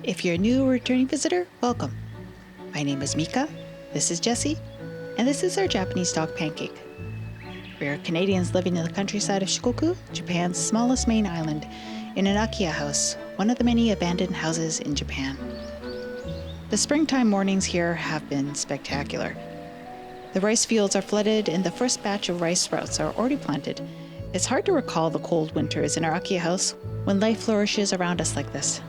If you're a new or returning visitor, welcome. My name is Mika, this is Jessie, and this is our Japanese dog Pancake. We are Canadians living in the countryside of Shikoku, Japan's smallest main island, in an Akiya House, one of the many abandoned houses in Japan. The springtime mornings here have been spectacular. The rice fields are flooded and the first batch of rice sprouts are already planted. It's hard to recall the cold winters in our Akiya House when life flourishes around us like this.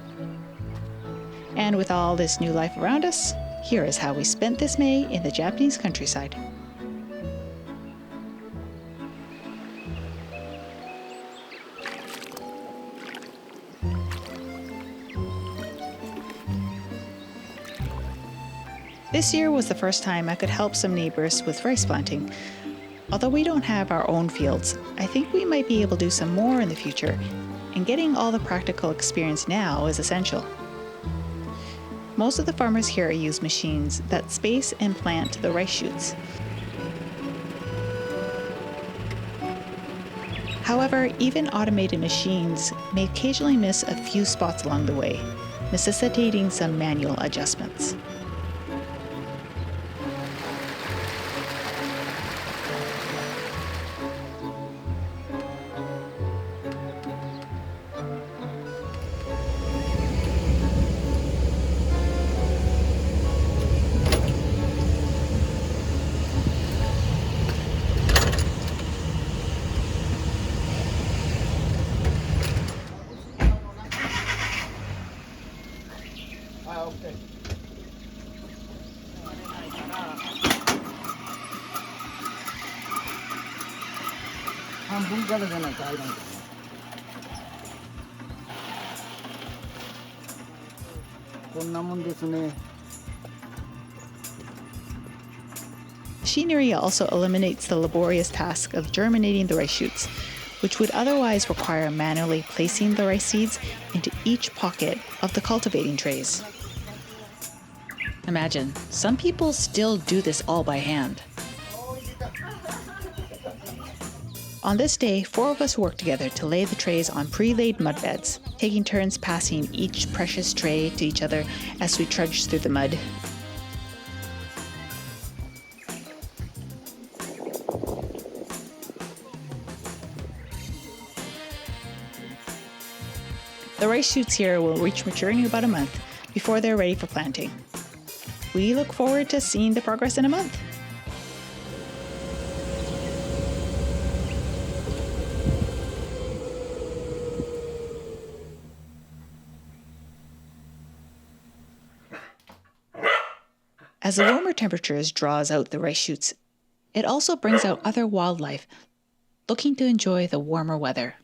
And with all this new life around us, here is how we spent this May in the Japanese countryside. This year was the first time I could help some neighbors with rice planting. Although we don't have our own fields, I think we might be able to do some more in the future, and getting all the practical experience now is essential. Most of the farmers here use machines that space and plant the rice shoots. However, even automated machines may occasionally miss a few spots along the way, necessitating some manual adjustments. Machinery also eliminates the laborious task of germinating the rice shoots, which would otherwise require manually placing the rice seeds into each pocket of the cultivating trays. Imagine, some people still do this all by hand. On this day, 4 of us worked together to lay the trays on pre-laid mud beds, taking turns passing each precious tray to each other as we trudged through the mud. The rice shoots here will reach maturing in about a month before they're ready for planting. We look forward to seeing the progress in a month. As the warmer temperatures draws out the rice shoots, it also brings out other wildlife looking to enjoy the warmer weather.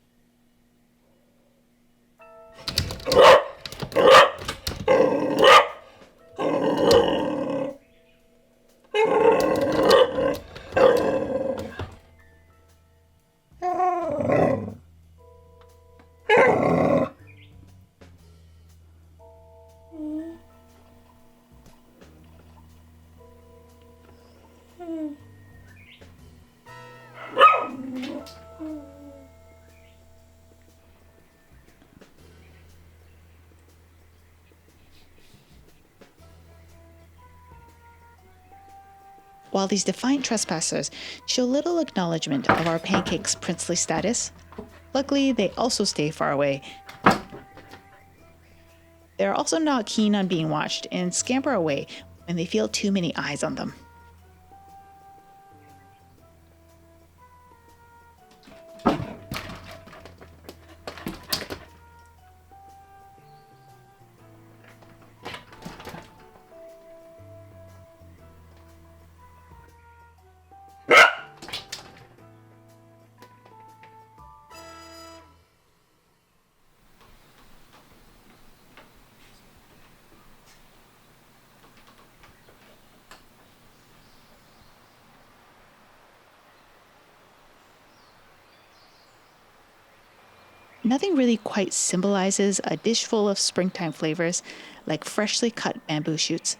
While these defiant trespassers show little acknowledgement of our Pancake's princely status, luckily they also stay far away. They're also not keen on being watched and scamper away when they feel too many eyes on them. Nothing really quite symbolizes a dish full of springtime flavors like freshly cut bamboo shoots.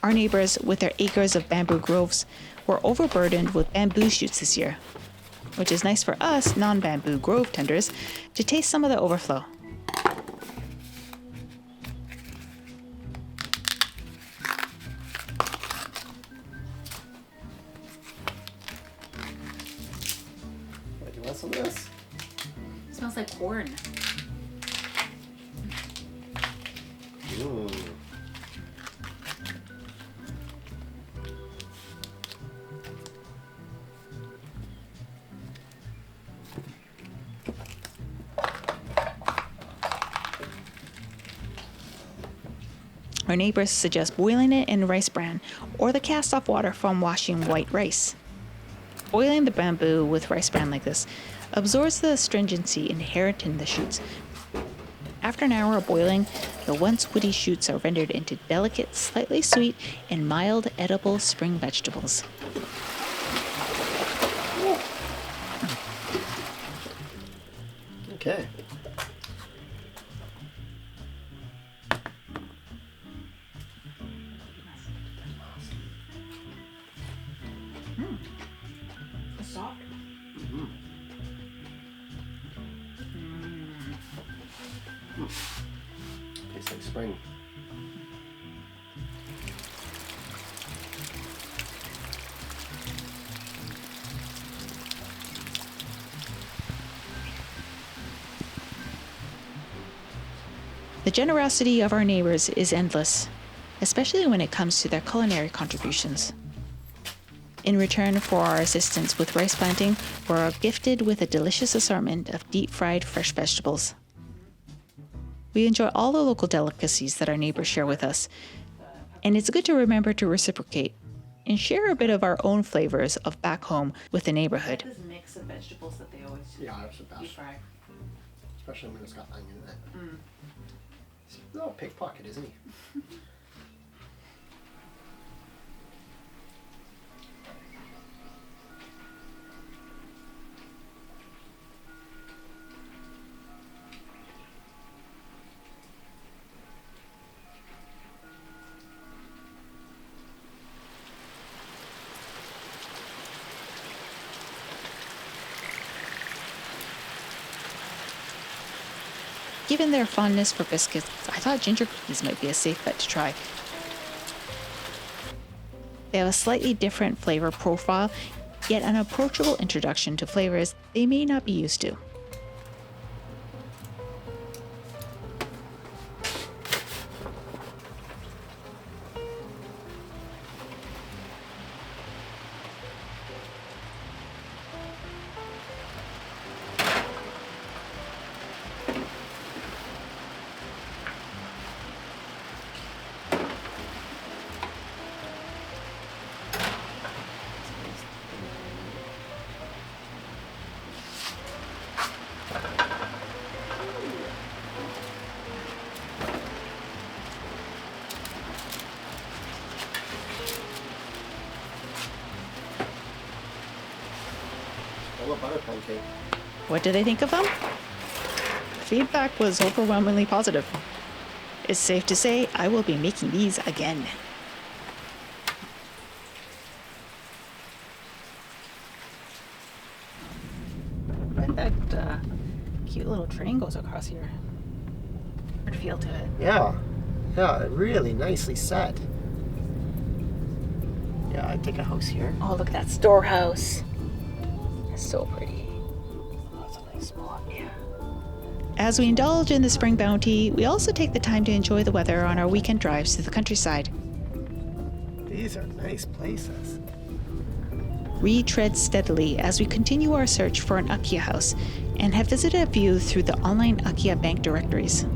Our neighbors, with their acres of bamboo groves, we're overburdened with bamboo shoots this year, which is nice for us non-bamboo grove tenders to taste some of the overflow. Do you want some of this? It smells like corn. Ooh. Our neighbors suggest boiling it in rice bran or the cast-off water from washing white rice. Boiling the bamboo with rice bran like this absorbs the astringency inherent in the shoots. After an hour of boiling, the once woody shoots are rendered into delicate, slightly sweet, and mild edible spring vegetables. Okay. It's soft. Tastes like spring. The generosity of our neighbors is endless, especially when it comes to their culinary contributions. In return for our assistance with rice planting, we're gifted with a delicious assortment of deep-fried fresh vegetables. We enjoy all the local delicacies that our neighbors share with us, and it's good to remember to reciprocate and share a bit of our own flavors of back home with the neighborhood. This mix of vegetables that they always Yeah, that's the best. deep fry. Especially when it's got onion in it. He's a little pickpocket, isn't he? Given their fondness for biscuits, I thought ginger cookies might be a safe bet to try. They have a slightly different flavor profile, yet an approachable introduction to flavors they may not be used to. All a butter pancake. What do they think of them? Feedback was overwhelmingly positive. It's safe to say I will be making these again. I like that cute little triangles across here. Good feel to it. Yeah. Yeah, really nicely set. Yeah, I'd take a house here. Oh, look at that storehouse. It's so pretty. Oh, that's a nice spot. Yeah. As we indulge in the spring bounty, we also take the time to enjoy the weather on our weekend drives to the countryside. These are nice places. We tread steadily as we continue our search for an Akiya House and have visited a few through the online Akiya bank directories.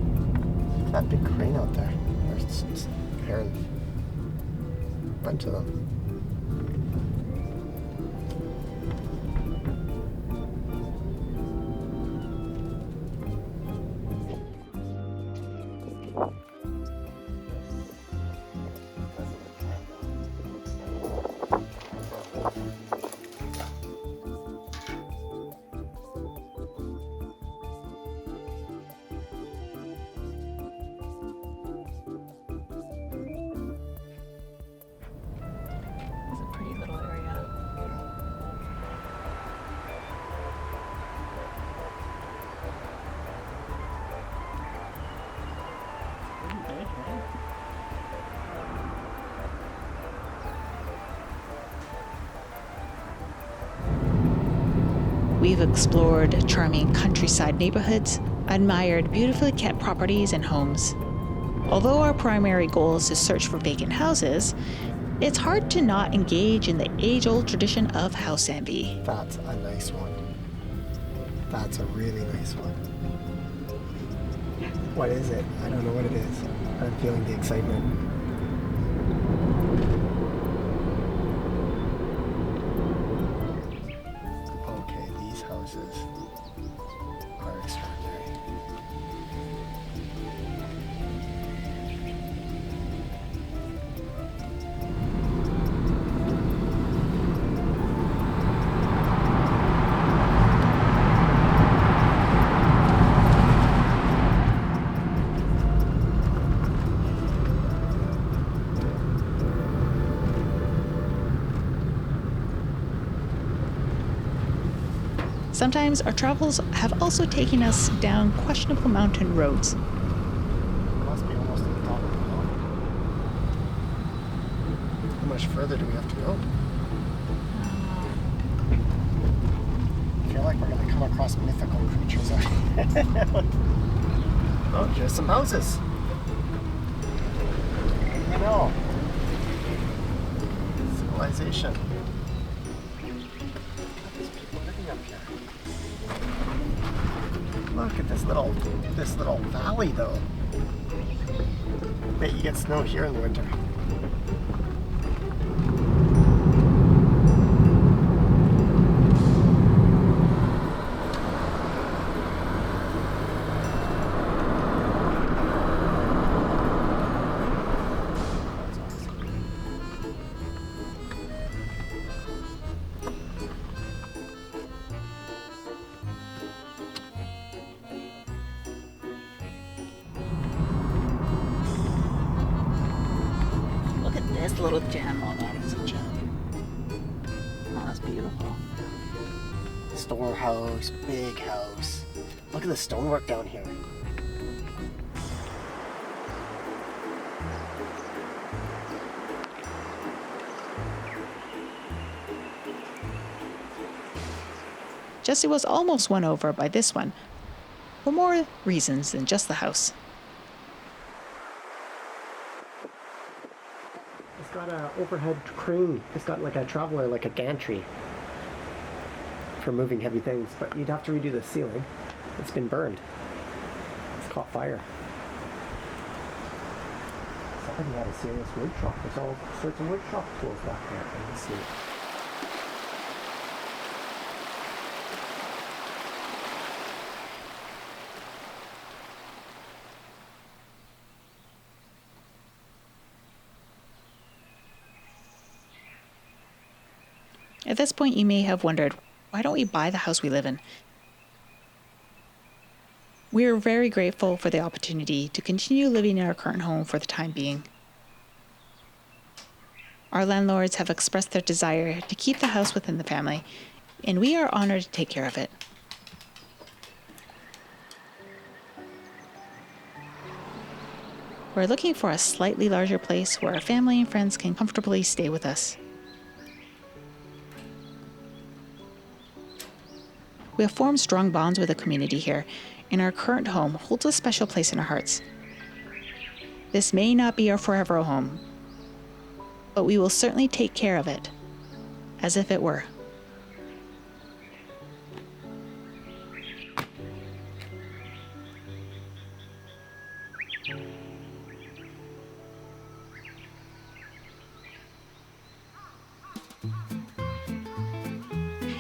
That big crane out there. There's a pair of bunch of them. It's a pretty little area. We've explored charming countryside neighborhoods, admired beautifully kept properties and homes. Although our primary goal is to search for vacant houses, it's hard to not engage in the age-old tradition of house envy. That's a nice one. That's a really nice one. What is it? I don't know what it is. I'm feeling the excitement. Okay, these houses are extraordinary. Sometimes our travels have also taken us down questionable mountain roads. It must be almost at the top of the hill. How much further do we have to go? I feel like we're going to come across mythical creatures. Oh, there's some houses. You know, civilization. There's people living up here. Look at this little valley, though. Bet you get snow here in the winter. Look at this little gem. Oh, that is a gem. Oh, that's beautiful. Storehouse, big house. Look at the stonework down here. Jessie was almost won over by this one, for more reasons than just the house. It's got an overhead crane. It's got like a traveler, like a gantry for moving heavy things. But you'd have to redo the ceiling. It's been burned. It's caught fire. Somebody had a serious wood shop. There's all sorts of wood shop tools back there. Let me see. At this point, you may have wondered, why don't we buy the house we live in? We are very grateful for the opportunity to continue living in our current home for the time being. Our landlords have expressed their desire to keep the house within the family, and we are honored to take care of it. We're looking for a slightly larger place where our family and friends can comfortably stay with us. We have formed strong bonds with the community here, and our current home holds a special place in our hearts. This may not be our forever home, but we will certainly take care of it, as if it were.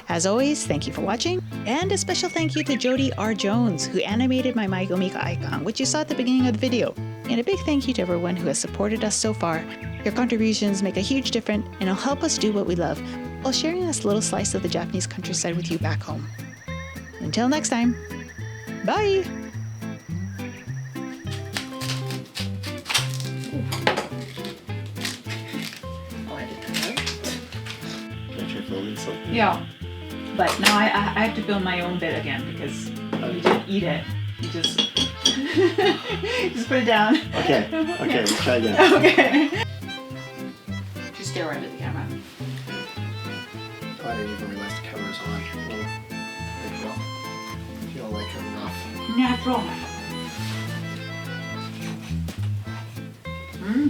As always, thank you for watching, and a special thank you to Jody R. Jones, who animated my Maigomika icon, which you saw at the beginning of the video. And a big thank you to everyone who has supported us so far. Your contributions make a huge difference and will help us do what we love, while sharing this little slice of the Japanese countryside with you back home. Until next time, bye! Oh, I did that. Can I try filming something? Yeah. But now I have to film my own bit again because you didn't eat it. You just Just put it down. Okay, let's try again. Okay. Just stare right at the camera. Oh, I didn't even realize the camera's on. Well, there you go. Feel like a rough. Natural. Mmm.